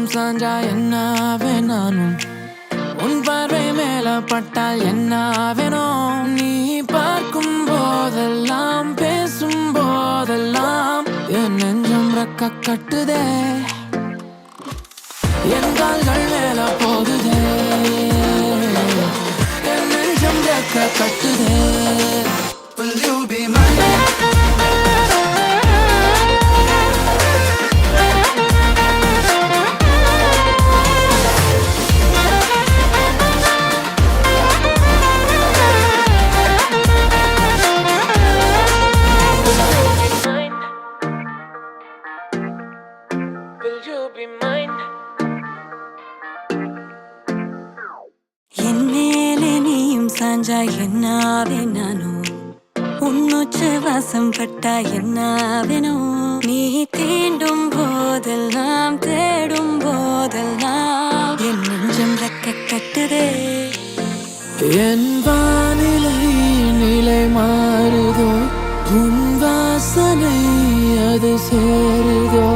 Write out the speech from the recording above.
நீயும் சாஞ்சா என்னாவே நானும் உன் பார்வை மேல பட்டால் என்னாவேனும் நீ பார்க்கும் போதெல்லாம் பேசும் போதெல்லாம் என் நெஞ்சம் ரெக்க கட்டுதே என் கால்கள் மேல போகுதே என் நெஞ்சம் ரெக்க கட்டுதே. Will you be mine? என் மேலே நீயும் சாஞ்சா என்னாவே நானும் உன்னுச்சு வாசம் பட்டா என்னாவேனோ நீ தீண்டும் போதெல்லாம் தேடும் போதெல்லாம் என் நெஞ்சம் ரெக்க கட்டுதே. என் வானிலை நிலை மாறுதோ உன் வாசனை அது சேருதோ